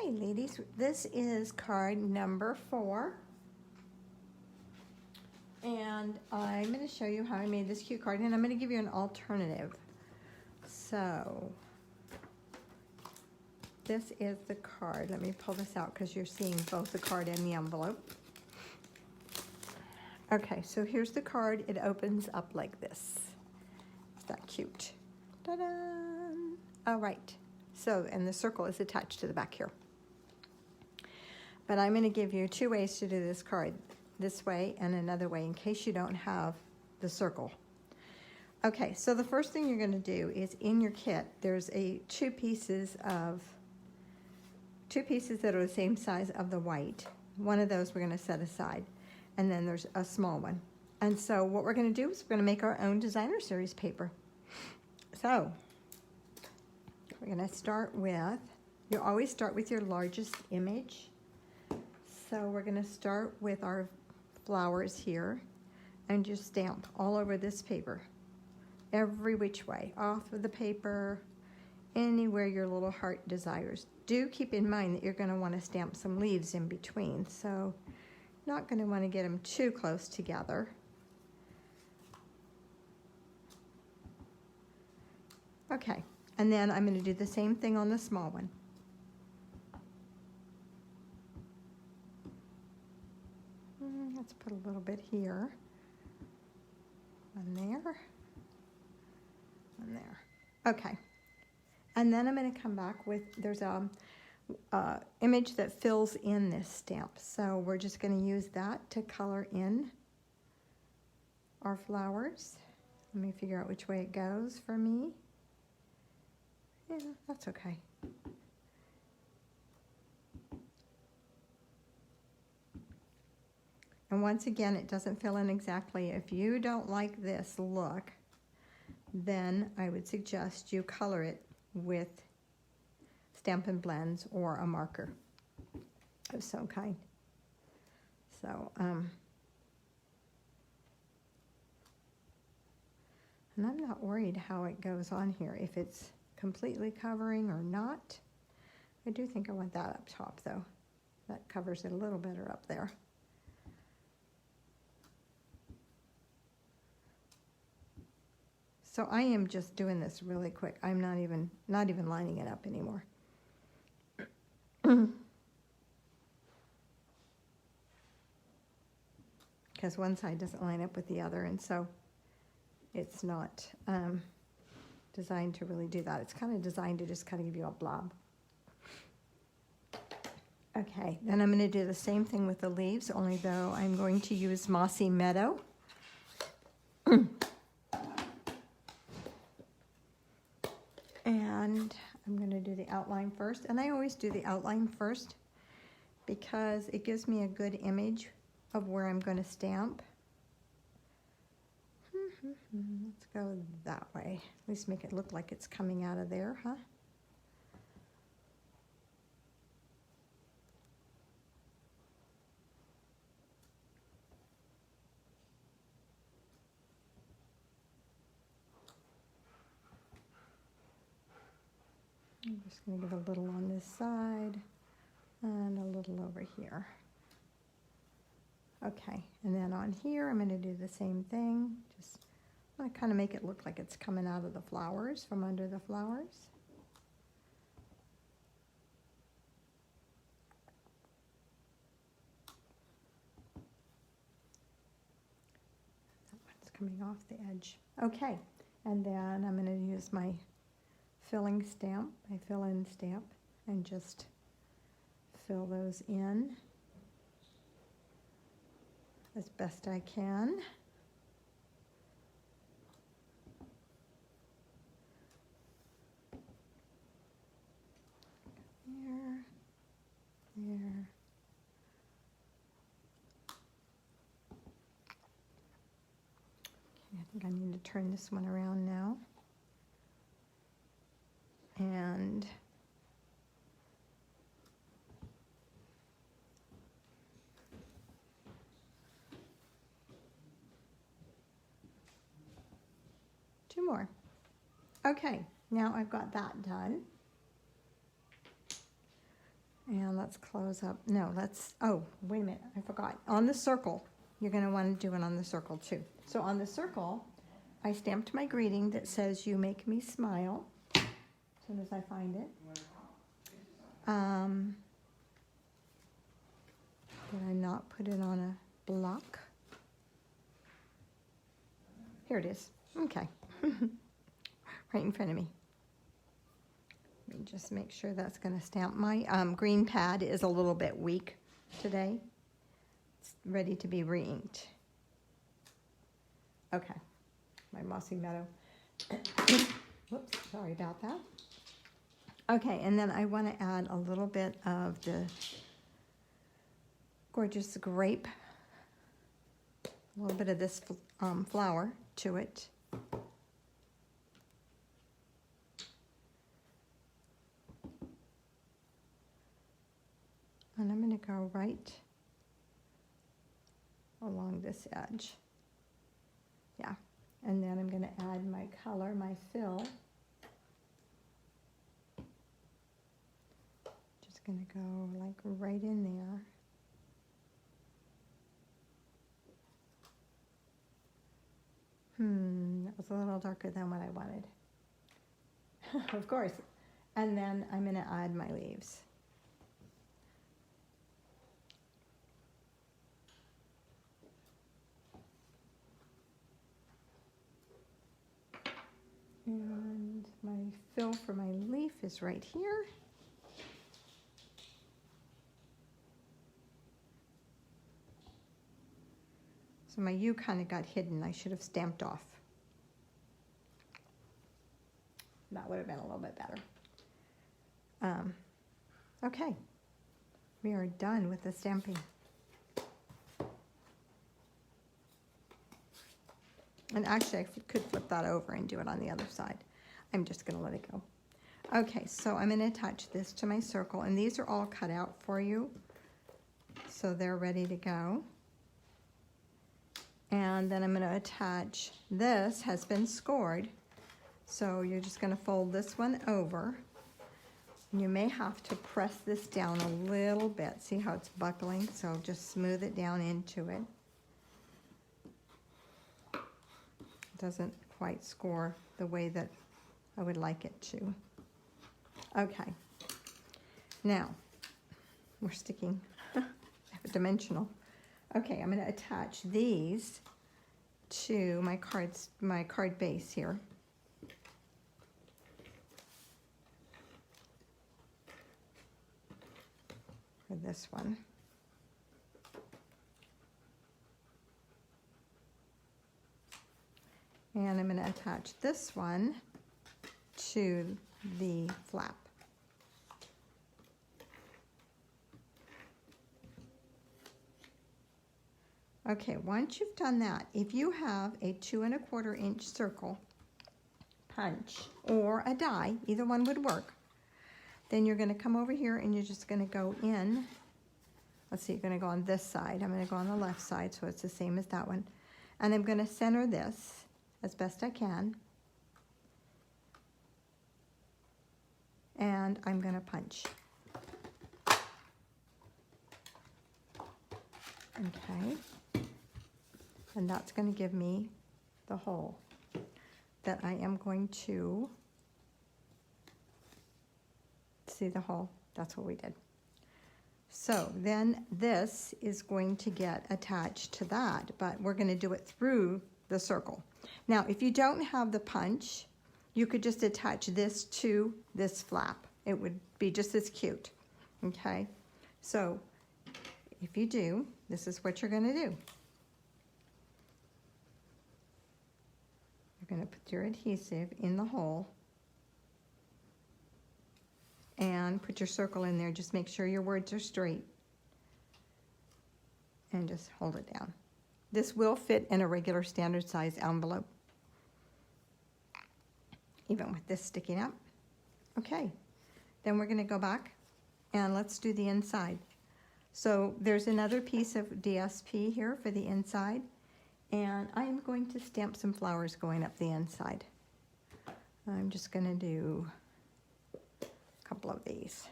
Okay, ladies, this is card number 4. And I'm going to show you how I made this cute card, and I'm going to give you an alternative. So, this is the card. Let me pull this out because you're seeing both the card and the envelope. Okay, so here's the card. It opens up like this. Is that cute? Ta-da! All right. So, and the circle is attached to the back here. But I'm going to give you 2 ways to do this card. This way and another way in case you don't have the circle. Okay, so the first thing you're going to do is in your kit, there's two pieces that are the same size of the white. One of those we're going to set aside. And then there's a small one. And so what we're going to do is we're going to make our own designer series paper. So, we're going to start with, you always start with your largest image. So we're going to start with our flowers here and just stamp all over this paper. Every which way, off of the paper, anywhere your little heart desires. Do keep in mind that you're going to want to stamp some leaves in between. So not going to want to get them too close together. Okay, and then I'm going to do the same thing on the small one. Let's put a little bit here, and there, and there. Okay, and then I'm going to come back with, there's a image that fills in this stamp. So we're just going to use that to color in our flowers. Let me figure out which way it goes for me. Yeah, that's okay. And once again, it doesn't fill in exactly. If you don't like this look, then I would suggest you color it with Stampin' Blends or a marker of some kind. So, and I'm not worried how it goes on here, if it's completely covering or not. I do think I want that up top, though. That covers it a little better up there. So I am just doing this really quick. I'm not even lining it up anymore. Because one side doesn't line up with the other, and so it's not designed to really do that. It's kind of designed to just kind of give you a blob. Okay, then I'm going to do the same thing with the leaves, only though I'm going to use Mossy Meadow. And I'm going to do the outline first. And I always do the outline first because it gives me a good image of where I'm going to stamp. Let's go that way. At least make it look like it's coming out of there, huh? I'm just going to give a little on this side and a little over here. Okay, and then on here I'm going to do the same thing. Just want to kind of make it look like it's coming out of the flowers, from under the flowers. That one's coming off the edge. Okay, and then I'm going to use my filling stamp, my fill-in stamp, and just fill those in as best I can. There, there. Okay, I think I need to turn this one around now. And two more. Okay, now I've got that done. And let's close up. No, let's, oh, wait a minute, I forgot. On the circle, you're gonna wanna do it on the circle too. So on the circle, I stamped my greeting that says, "You make me smile," as soon as I find it. Did I not put it on a block? Here it is. Okay. Right in front of me. Let me just make sure that's going to stamp. My green pad is a little bit weak today. It's ready to be re-inked. Okay. My mossy meadow. Whoops, sorry about that. Okay, and then I want to add a little bit of the gorgeous grape, a little bit of this flower to it. And I'm going to go right along this edge. Yeah, and then I'm going to add my color, my fill. Just going to go like right in there. That was a little darker than what I wanted. Of course. And then I'm going to add my leaves. And my fill for my leaf is right here. So my U kind of got hidden. I should have stamped off. That would have been a little bit better. Okay, we are done with the stamping. And actually, I could flip that over and do it on the other side. I'm just going to let it go. Okay, so I'm going to attach this to my circle, and these are all cut out for you, so they're ready to go. And then I'm going to attach, this has been scored, so you're just going to fold this one over. And you may have to press this down a little bit. See how it's buckling? So just smooth it down into it. It doesn't quite score the way that I would like it to. Okay. Now, we're sticking dimensional. Okay, I'm going to attach these to my card base here. For this one. And I'm going to attach this one to the flap. Okay, once you've done that, if you have a 2 1/4 inch circle punch or a die, either one would work, then you're going to come over here and you're just going to go in. Let's see, you're going to go on this side. I'm going to go on the left side, so it's the same as that one. And I'm going to center this as best I can. And I'm going to punch. Okay. And that's going to give me the hole that I am going to see the hole. That's what we did. So then this is going to get attached to that, but we're going to do it through the circle. Now, if you don't have the punch, you could just attach this to this flap. It would be just as cute. Okay? So if you do, this is what you're going to do. You're going to put your adhesive in the hole and put your circle in there. Just make sure your words are straight and just hold it down. This will fit in a regular standard size envelope, even with this sticking up. Okay, then we're going to go back and let's do the inside. So there's another piece of DSP here for the inside, and I'm going to stamp some flowers going up the inside. I'm just going to do couple of these.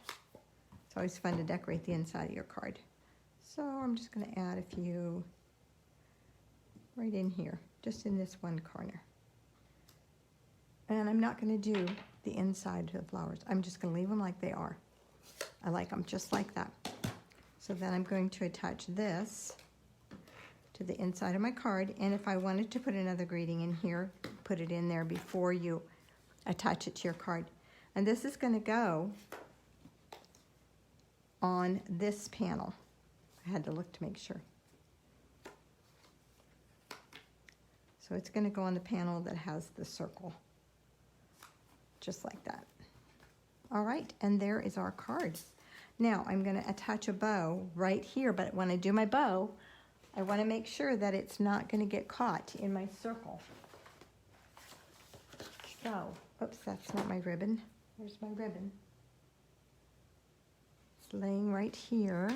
It's always fun to decorate the inside of your card. So I'm just going to add a few right in here, just in this one corner. And I'm not going to do the inside of the flowers. I'm just going to leave them like they are. I like them just like that. So then I'm going to attach this to the inside of my card. And if I wanted to put another greeting in here, put it in there before you attach it to your card. And this is going to go on this panel. I had to look to make sure. So it's going to go on the panel that has the circle. Just like that. All right, and there is our card. Now I'm going to attach a bow right here, but when I do my bow, I want to make sure that it's not going to get caught in my circle. So, oops, that's not my ribbon. There's my ribbon. It's laying right here.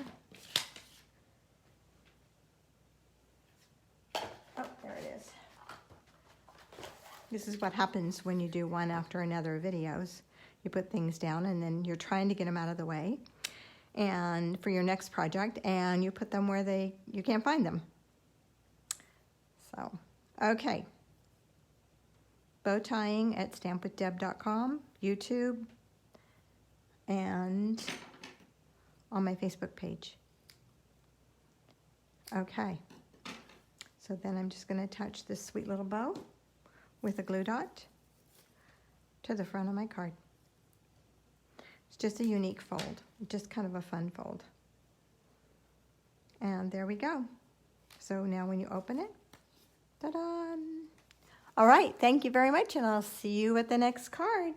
Oh, there it is. This is what happens when you do one after another videos. You put things down and then you're trying to get them out of the way and for your next project, and you put them where you can't find them. So, okay. Bow tying at stampwithdeb.com, YouTube, and on my Facebook page. Okay. So then I'm just going to attach this sweet little bow with a glue dot to the front of my card. It's just a unique fold, just kind of a fun fold. And there we go. So now when you open it, ta-da! All right, thank you very much, and I'll see you at the next card.